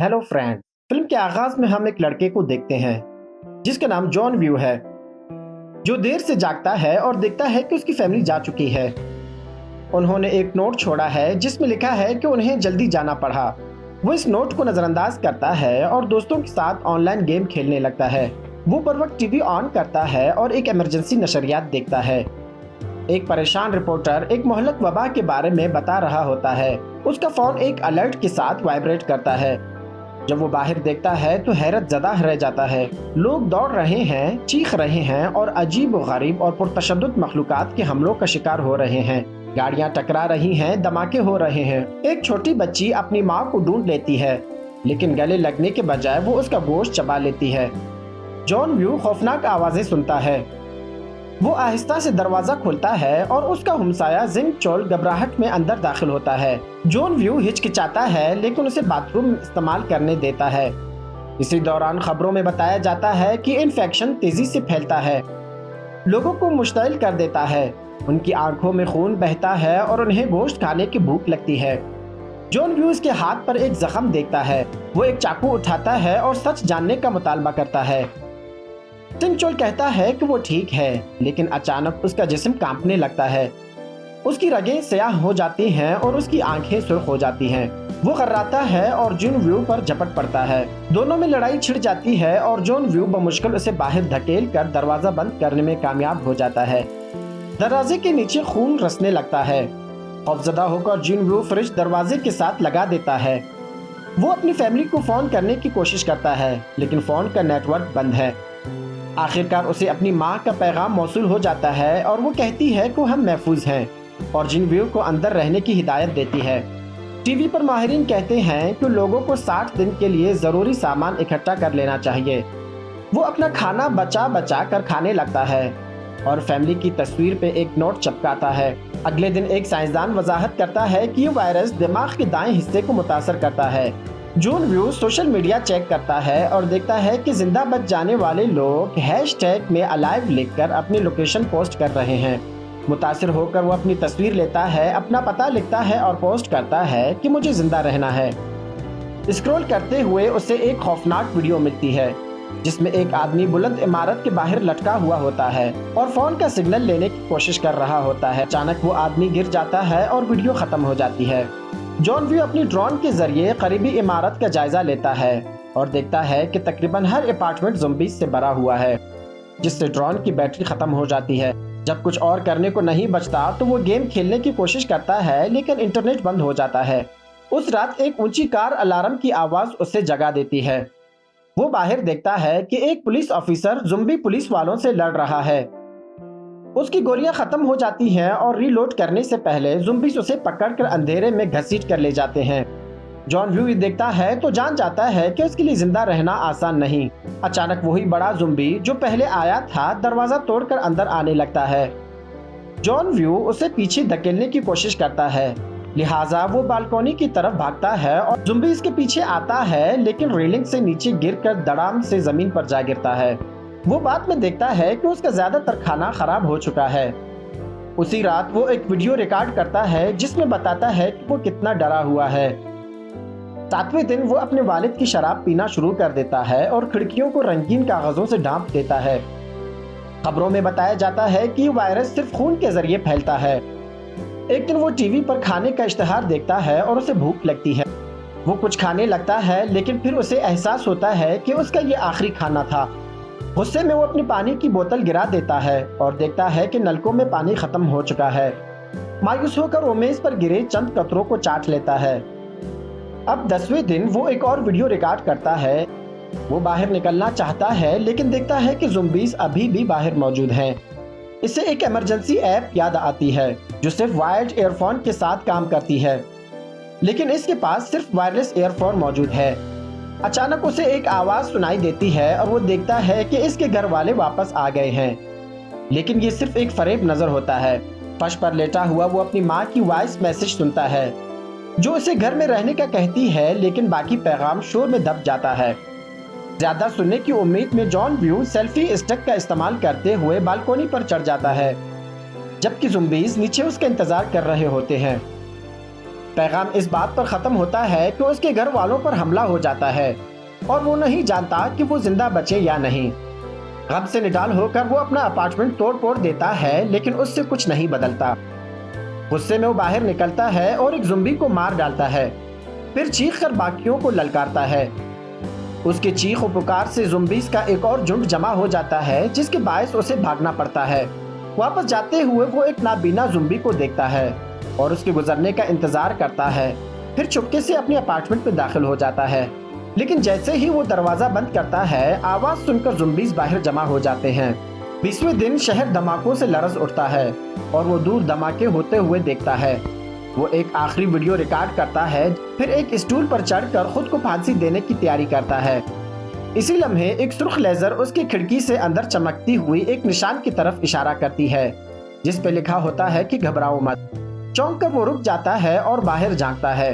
Hello friend. Film के आगाज में हम एक लड़के को देखते हैं जिसका नाम जॉन व्यू है, जो देर से जागता है और देखता है कि उसकी फैमिली जा चुकी है। उन्होंने एक नोट छोड़ा है जिसमें लिखा है कि उन्हें जल्दी जाना पड़ा। वो इस नोट को नजरअंदाज करता है और दोस्तों के साथ ऑनलाइन गेम खेलने लगता है। वो बर वक्त टीवी ऑन करता है और एक इमरजेंसी नशरियात देखता है। एक परेशान रिपोर्टर एक मोहल्लक वबा के बारे में बता रहा होता है। उसका फोन एक अलर्ट के साथ वाइब्रेट करता है। जब वो बाहर देखता है तो हैरत ज़दा रह जाता है। लोग दौड़ रहे हैं, चीख रहे हैं और अजीब व गरीब और पुरतशद्दुद मखलूकात के हमलों का शिकार हो रहे हैं। गाड़ियां टकरा रही हैं, धमाके हो रहे हैं। एक छोटी बच्ची अपनी माँ को ढूंढ लेती है, लेकिन गले लगने के बजाय वो उसका गोश्त चबा लेती है। जॉन व्यू खौफनाक आवाजें सुनता है। वो आहिस्ता से दरवाजा खोलता है और उसका हमसाया जिंग चोल घबराहट में अंदर दाखिल होता है। जॉन व्यू हिचकिचाता है लेकिन उसे बाथरूम इस्तेमाल करने देता है। इसी दौरान खबरों में बताया जाता है कि इन्फेक्शन तेजी से फैलता है, लोगों को मुश्तइल कर देता है। उनकी आंखों में खून बहता है और उन्हें गोश्त खाने की भूख लगती है। जॉन व्यू उसके हाथ पर एक जख्म देखता है। वो एक चाकू उठाता है और सच जानने का मुतालबा करता है। सिंगचोल कहता है कि वो ठीक है, लेकिन अचानक उसका जिस्म कांपने लगता है। उसकी रगें स्याह हो जाती हैं और उसकी आंखें सुर्ख हो जाती हैं। वो कर्राता है और जॉन व्यू पर झपट पड़ता है। दोनों में लड़ाई छिड़ जाती है और जॉन व्यू बमुश्किल उसे बाहर धकेल कर दरवाजा बंद करने में कामयाब हो जाता है। दरवाजे के नीचे खून रसने लगता है। खौफजदा होकर जॉन व्यू फ्रिज दरवाजे के साथ लगा देता है। वो अपनी फैमिली को फोन करने की कोशिश करता है, लेकिन फोन का नेटवर्क बंद है। आखिरकार उसे अपनी माँ का पैगाम मौसूल हो जाता है और वो कहती है कि हम महफूज हैं और जॉन व्यू को अंदर रहने की हिदायत देती है। टीवी पर माहिरीन कहते हैं कि लोगों को 60 दिन के लिए ज़रूरी सामान इकट्ठा कर लेना चाहिए। वो अपना खाना बचा बचा कर खाने लगता है और फैमिली की तस्वीर पे एक नोट चिपकाता है। अगले दिन एक साइंसदान वजाहत करता है कि ये वायरस दिमाग के दाएं हिस्से को मुतासर करता है। John view social media check करता है और देखता है कि जिंदा बच जाने वाले लोग हैशटैग में अलाइव लिखकर अपनी लोकेशन पोस्ट कर रहे हैं। मुतासिर होकर वो अपनी तस्वीर लेता है, अपना पता लिखता है और पोस्ट करता है कि मुझे जिंदा रहना है। स्क्रॉल करते हुए उसे एक खौफनाक वीडियो मिलती है जिसमें एक आदमी बुलंद इमारत के बाहर लटका हुआ होता है और फोन का सिग्नल लेने की कोशिश कर रहा होता है। अचानक वो आदमी गिर जाता है और वीडियो खत्म हो जाती है। जॉन व्यू अपनी ड्रोन के जरिए करीबी इमारत का जायजा लेता है और देखता है कि तकरीबन हर अपार्टमेंट ज़ॉम्बीज़ से भरा हुआ है, जिससे ड्रोन की बैटरी खत्म हो जाती है। जब कुछ और करने को नहीं बचता तो वो गेम खेलने की कोशिश करता है, लेकिन इंटरनेट बंद हो जाता है। उस रात एक ऊंची कार अलार्म की आवाज़ उसे जगा देती है। वो बाहर देखता है कि एक पुलिस ऑफिसर ज़ॉम्बी पुलिस वालों से लड़ रहा है। उसकी गोलियां खत्म हो जाती हैं और रीलोड करने से पहले ज़ॉम्बीज़ उसे पकड़कर अंधेरे में घसीट कर ले जाते हैं। जॉन व्यू देखता है तो जान जाता है कि उसके लिए जिंदा रहना आसान नहीं। अचानक वही बड़ा ज़ॉम्बी जो पहले आया था दरवाजा तोड़कर अंदर आने लगता है। जॉन व्यू उसे पीछे धकेलने की कोशिश करता है, लिहाजा वो बालकोनी की तरफ भागता है और ज़ॉम्बी इसके पीछे आता है, लेकिन रेलिंग से नीचे गिरकर धड़ाम से जमीन पर जा गिरता है। वो बाद में देखता है कि उसका ज्यादातर खाना खराब हो चुका है। उसी रात वो एक वीडियो रिकॉर्ड करता है जिसमें बताता है कि वो कितना डरा हुआ है। 7वें दिन वो अपने वालिद की शराब पीना शुरू कर देता है और खिड़कियों को रंगीन कागजों से ढांप देता है। खबरों में बताया जाता है कि वायरस सिर्फ खून के जरिए फैलता है। एक दिन वो टीवी पर खाने का इश्तिहार देखता है और उसे भूख लगती है। वो कुछ खाने लगता है, लेकिन फिर उसे एहसास होता है कि उसका ये आखिरी खाना था। गुस्से में वो अपनी पानी की बोतल गिरा देता है और देखता है कि नलकों में पानी खत्म हो चुका है। मायूस होकर वो मेज पर गिरे चंद कतरों को चाट लेता है। अब 10वें दिन वो एक और वीडियो रिकॉर्ड करता है। वो बाहर निकलना चाहता है, लेकिन देखता है कि ज़ॉम्बीज़ अभी भी बाहर मौजूद हैं। इसे एक इमरजेंसी ऐप याद आती है जो सिर्फ वायर्ड ईयरफोन के साथ काम करती है, लेकिन इसके पास सिर्फ वायरलेस ईयरफोन मौजूद है। अचानक उसे एक आवाज़ सुनाई देती है और वो देखता है कि इसके घर वाले वापस आ गए हैं, लेकिन ये सिर्फ एक फरेब नजर होता है। फर्श पर लेटा हुआ वो अपनी माँ की वॉइस मैसेज सुनता है जो उसे घर में रहने का कहती है, लेकिन बाकी पैगाम शोर में दब जाता है। ज्यादा सुनने की उम्मीद में जॉन व्यू सेल्फी स्टिक का इस्तेमाल करते हुए बालकोनी पर चढ़ जाता है, जबकि ज़ॉम्बीज़ नीचे उसका इंतजार कर रहे होते हैं। پیغام اس بات پر ختم ہوتا ہے کہ اس کے گھر والوں پر حملہ ہو جاتا ہے اور وہ نہیں جانتا کہ وہ زندہ بچے یا نہیں۔ غم سے نڈال ہو کر وہ اپنا اپارٹمنٹ توڑ پھوڑ دیتا ہے، لیکن اس سے کچھ نہیں بدلتا۔ غصے میں وہ باہر نکلتا ہے اور ایک زمبی کو مار ڈالتا ہے، پھر چیخ کر باقیوں کو للکارتا ہے۔ اس کے چیخ و پکار سے زمبیز کا ایک اور جھنڈ جمع ہو جاتا ہے، جس کے باعث اسے بھاگنا پڑتا ہے۔ واپس جاتے ہوئے وہ ایک نابینا زمبی کو دیکھتا ہے اور اس کے گزرنے کا انتظار کرتا ہے، پھر چپکے سے اپنے اپارٹمنٹ میں داخل ہو جاتا ہے۔ لیکن جیسے ہی وہ دروازہ بند کرتا ہے، آواز سن کر زمبیز باہر جمع ہو جاتے ہیں۔ 20ویں دن شہر دھماکوں سے لرز اٹھتا ہے اور وہ دور دھماکے ہوتے ہوئے دیکھتا ہے۔ وہ ایک آخری ویڈیو ریکارڈ کرتا ہے، پھر ایک اسٹول پر چڑھ کر خود کو پھانسی دینے کی تیاری کرتا ہے۔ اسی لمحے ایک سرخ لیزر اس کی کھڑکی سے اندر چمکتی ہوئی ایک نشان کی طرف اشارہ کرتی ہے، جس پہ لکھا ہوتا ہے کہ گھبراؤ مت۔ چونک کر وہ رک جاتا ہے اور باہر جھانکتا ہے۔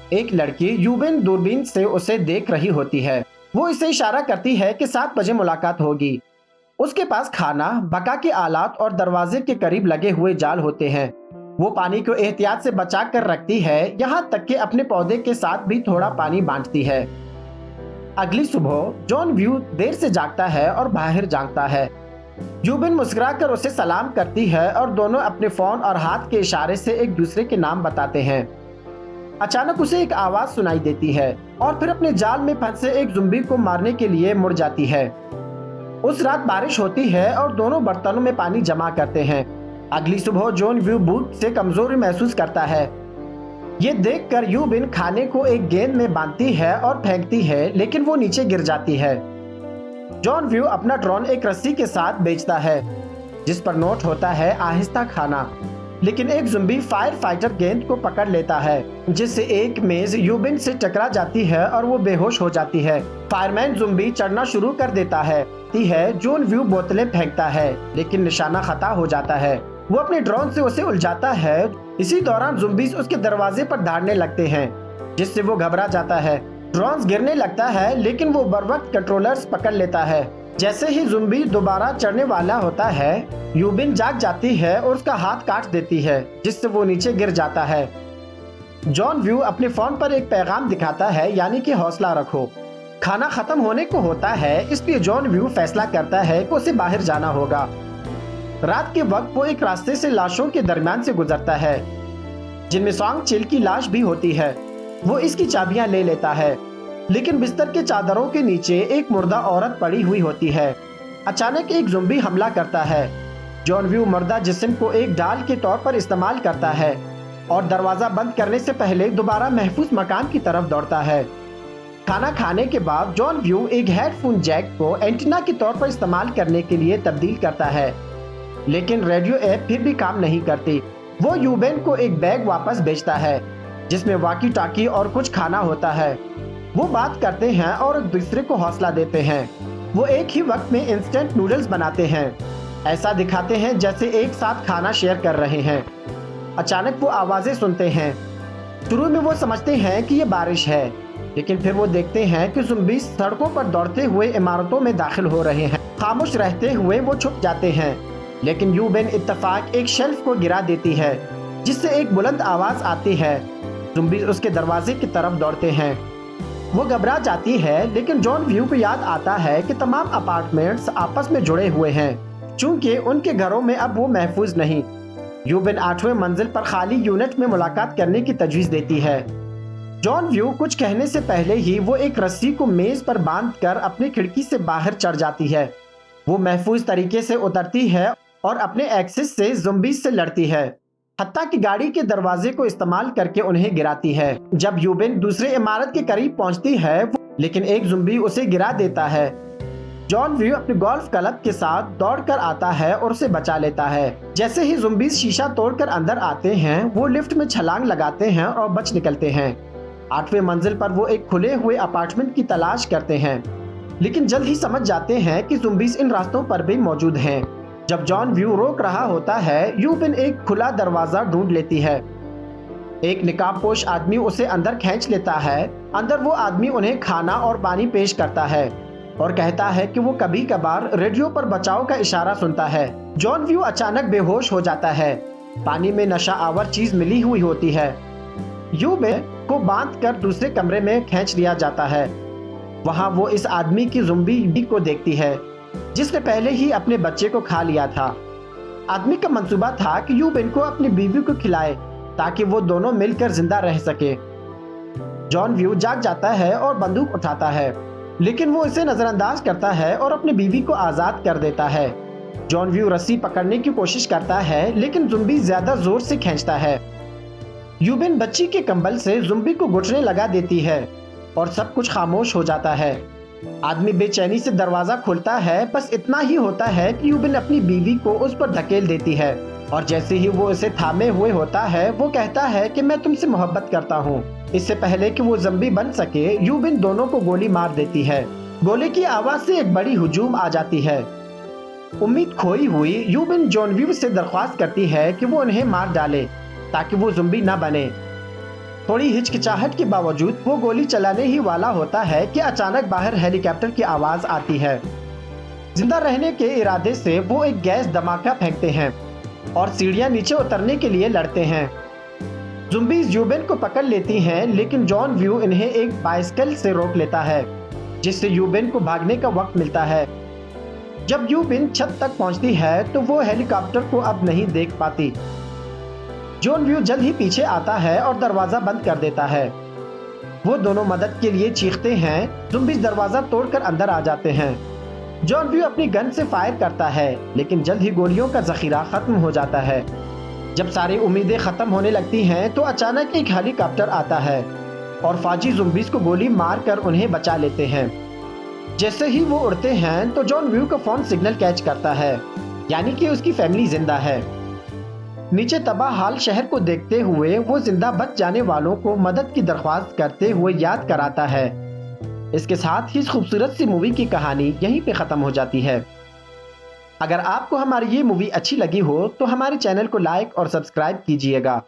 ایک لڑکی یوبن دوربین سے اسے دیکھ رہی ہوتی ہے۔ وہ اسے اشارہ کرتی ہے کہ 7 بجے ملاقات ہوگی۔ اس کے پاس کھانا، بقا کے آلات اور دروازے کے قریب لگے ہوئے جال ہوتے ہیں۔ وہ پانی کو احتیاط سے بچا کر رکھتی ہے، یہاں تک کہ اپنے پودے کے ساتھ بھی تھوڑا پانی بانٹتی ہے۔ اگلی صبح جان ویو دیر سے جاگتا ہے اور باہر جھانکتا ہے۔ یوبن مسکرا کر اسے سلام کرتی ہے اور دونوں اپنے فون اور ہاتھ کے اشارے سے ایک دوسرے کے نام بتاتے ہیں۔ اچانک اسے ایک آواز سنائی دیتی ہے اور پھر اپنے جال میں پھنسے ایک زمبی کو مارنے کے لیے مڑ جاتی ہے۔ اس رات بارش ہوتی ہے اور دونوں برتنوں میں پانی جمع کرتے ہیں۔ اگلی صبح جان ویو بھوک سے کمزوری محسوس کرتا ہے۔ یہ دیکھ کر یوبن کھانے کو ایک گیند میں باندھتی ہے اور پھینکتی ہے، لیکن وہ نیچے گر جاتی ہے۔ جان ویو اپنا ڈرون ایک رسی کے ساتھ بیچتا ہے، جس پر نوٹ ہوتا ہے آہستہ کھانا، لیکن ایک زمبی فائر فائٹر گیند کو پکڑ لیتا ہے، جس سے ایک میز یوبن سے ٹکرا جاتی ہے اور وہ بے ہوش ہو جاتی ہے۔ فائرمین زمبی چڑھنا شروع کر دیتا ہے۔ جان ویو بوتلیں پھینکتا ہے، لیکن نشانہ خطا ہو جاتا ہے۔ وہ اپنے ڈرون سے اسے الجھاتا ہے۔ اسی دوران زمبیز اس کے دروازے پر دھاڑنے لگتے ہیں، جس سے وہ گھبرا جاتا ہے۔ ڈرون گرنے لگتا ہے، لیکن وہ بروقت کنٹرولرز پکڑ لیتا ہے۔ جیسے ہی زمبی دوبارہ چڑھنے والا ہوتا ہے، یوبن جاگ جاتی ہے اور اس کا ہاتھ کاٹ دیتی ہے، جس سے وہ نیچے گر جاتا ہے۔ جان ویو اپنے فون پر ایک پیغام دکھاتا ہے، یعنی کہ حوصلہ رکھو، کھانا ختم ہونے کو ہوتا ہے۔ اس لیے جان ویو فیصلہ کرتا ہے کہ اسے باہر جانا ہوگا۔ رات کے وقت وہ ایک راستے سے لاشوں کے درمیان سے گزرتا ہے، جن میں سانگ چل کی لاش بھی ہوتی ہے۔ وہ اس کی چابیاں لے لیتا ہے، لیکن بستر کے چادروں کے نیچے ایک مردہ عورت پڑی ہوئی ہوتی ہے۔ اچانک ایک زمبی حملہ کرتا ہے۔ جان ویو مردہ جسم کو ایک ڈال کے طور پر استعمال کرتا ہے اور دروازہ بند کرنے سے پہلے دوبارہ محفوظ مکان کی طرف دوڑتا ہے۔ کھانا کھانے کے بعد جان ویو ایک ہیڈ فون جیک کو اینٹینا کے طور پر استعمال کرنے کے لیے تبدیل کرتا ہے، لیکن ریڈیو ایپ پھر بھی کام نہیں کرتی۔ وہ یوبن کو ایک بیگ واپس بھیجتا ہے، جس میں واکی ٹاکی اور کچھ کھانا ہوتا ہے۔ وہ بات کرتے ہیں اور ایک دوسرے کو حوصلہ دیتے ہیں۔ وہ ایک ہی وقت میں انسٹنٹ نوڈلز بناتے ہیں، ایسا دکھاتے ہیں جیسے ایک ساتھ کھانا شیئر کر رہے ہیں۔ اچانک وہ آوازیں سنتے ہیں۔ شروع میں وہ سمجھتے ہیں کہ یہ بارش ہے، لیکن پھر وہ دیکھتے ہیں کہ زمبیز سڑکوں پر دوڑتے ہوئے عمارتوں میں داخل ہو رہے ہیں۔ خاموش رہتے ہوئے وہ چھپ جاتے ہیں، لیکن یوبن اتفاق ایک شیلف کو گرا دیتی ہے، جس سے ایک بلند آواز آتی ہے۔ زمبیز اس کے دروازے کی طرف دوڑتے ہیں۔ وہ گھبرا جاتی ہے، لیکن جان ویو کو یاد آتا ہے کہ تمام اپارٹمنٹس آپس میں جڑے ہوئے ہیں، چونکہ ان کے گھروں میں اب وہ محفوظ نہیں۔ یوبن 8ویں منزل پر خالی یونٹ میں ملاقات کرنے کی تجویز دیتی ہے۔ جان ویو کچھ کہنے سے پہلے ہی وہ ایک رسی کو میز پر باندھ کر اپنی کھڑکی سے باہر چڑھ جاتی ہے۔ وہ محفوظ طریقے سے اترتی ہے اور اپنے ایکسس سے زمبیز سے لڑتی ہے، حتیٰ کہ گاڑی کے دروازے کو استعمال کر کے انہیں گراتی ہے۔ جب یوبن دوسرے عمارت کے قریب پہنچتی ہے، لیکن ایک زمبی اسے گرا دیتا ہے۔ جان ویو اپنے گولف کلب کے ساتھ دوڑ کر آتا ہے اور اسے بچا لیتا ہے۔ جیسے ہی زمبیز شیشہ توڑ کر اندر آتے ہیں، وہ لفٹ میں چھلانگ لگاتے ہیں اور بچ نکلتے ہیں۔ 8ویں منزل پر وہ ایک کھلے ہوئے اپارٹمنٹ کی تلاش کرتے ہیں، لیکن جلد ہی سمجھ جاتے ہیں کہ زمبیز ان راستوں پر بھی موجود ہیں۔ جب جان ویو روک رہا ہوتا ہے، یوبن ایک کھلا دروازہ ڈھونڈ لیتی ہے۔ ایک نقاب پوش آدمی اسے اندر کھینچ لیتا ہے۔ اندر وہ آدمی انہیں کھانا اور پانی پیش کرتا ہے اور کہتا ہے کہ وہ کبھی کبھار ریڈیو پر بچاؤ کا اشارہ سنتا ہے۔ جان ویو اچانک بے ہوش ہو جاتا ہے۔ پانی میں نشہ آور چیز ملی ہوئی ہوتی ہے۔ यूबेन को बांध कर दूसरे कमरे में खींच लिया जाता है। वहां वो इस आदमी की ज़ॉम्बी को देखती है जिसने पहले ही अपने बच्चे को खा लिया था। आदमी का मंसूबा था कि यूबेन को अपनी बीवी को खिलाए ताकि वो दोनों मिलकर जिंदा रह सके। जॉन व्यू जाग जाता है और बंदूक उठाता है, लेकिन वो इसे नजरअंदाज करता है और अपनी बीवी को आजाद कर देता है। जॉन व्यू रस्सी पकड़ने की कोशिश करता है, लेकिन ज़ॉम्बी ज्यादा जोर से खींचता है। यूबेन बच्ची के कंबल से ज़ॉम्बी को घुटने लगा देती है और सब कुछ खामोश हो जाता है। आदमी बेचैनी से दरवाजा खोलता है, बस इतना ही होता है कि यूबेन अपनी बीवी को उस पर धकेल देती है और जैसे ही वो इसे थामे हुए होता है वो कहता है कि मैं तुमसे मोहब्बत करता हूँ। इससे पहले कि वो ज़ॉम्बी बन सके, यूबेन दोनों को गोली मार देती है। गोले की आवाज से एक बड़ी हुजूम आ जाती है। उम्मीद खोई हुई यूबेन जॉन व्यू से दरख्वास्त करती है कि वो उन्हें मार डाले ताकि वो ज़ॉम्बी न बने। थोड़ी हिचकिचाहट के बावजूद वो गोली चलाने ही वाला होता है कि अचानक बाहर हेलीकॉप्टर की आवाज आती है। जिंदा रहने के इरादे से वो एक गैस धमाका फेंकते हैं और सीढ़ियां नीचे उतरने के लिए लड़ते हैं। ज़ॉम्बीज़ यूबेन को पकड़ लेती हैं, लेकिन जॉन व्यू इन्हें एक बाइसिकल से रोक लेता है जिससे यूबेन को भागने का वक्त मिलता है। जब यूबेन छत तक पहुंचती है तो वो हेलीकॉप्टर को अब नहीं देख पाती। जॉन व्यू जल्द ही पीछे आता है और दरवाजा बंद कर देता है। वो दोनों मदद के लिए चीखते हैं। ज़ॉम्बीज़ दरवाजा तोड़कर अंदर आ जाते हैं। जॉन व्यू अपनी गन से फायर करता है, लेकिन जल्द ही गोलियों का जखीरा खत्म हो जाता है। जब सारी उम्मीदें खत्म होने लगती हैं तो अचानक एक हेलीकॉप्टर आता है और फौजी ज़ॉम्बीज़ को गोली मारकर उन्हें बचा लेते हैं। जैसे ही वो उड़ते हैं तो जॉन व्यू का फोन सिग्नल कैच करता है, यानी कि उसकी फैमिली जिंदा है। नीचे तबाह हाल शहर को देखते हुए वो जिंदा बच जाने वालों को मदद की दरख्वास्त करते हुए याद कराता है। इसके साथ ही इस खूबसूरत सी मूवी की कहानी यहीं पे ख़त्म हो जाती है। अगर आपको हमारी ये मूवी अच्छी लगी हो तो हमारे चैनल को लाइक और सब्सक्राइब कीजिएगा।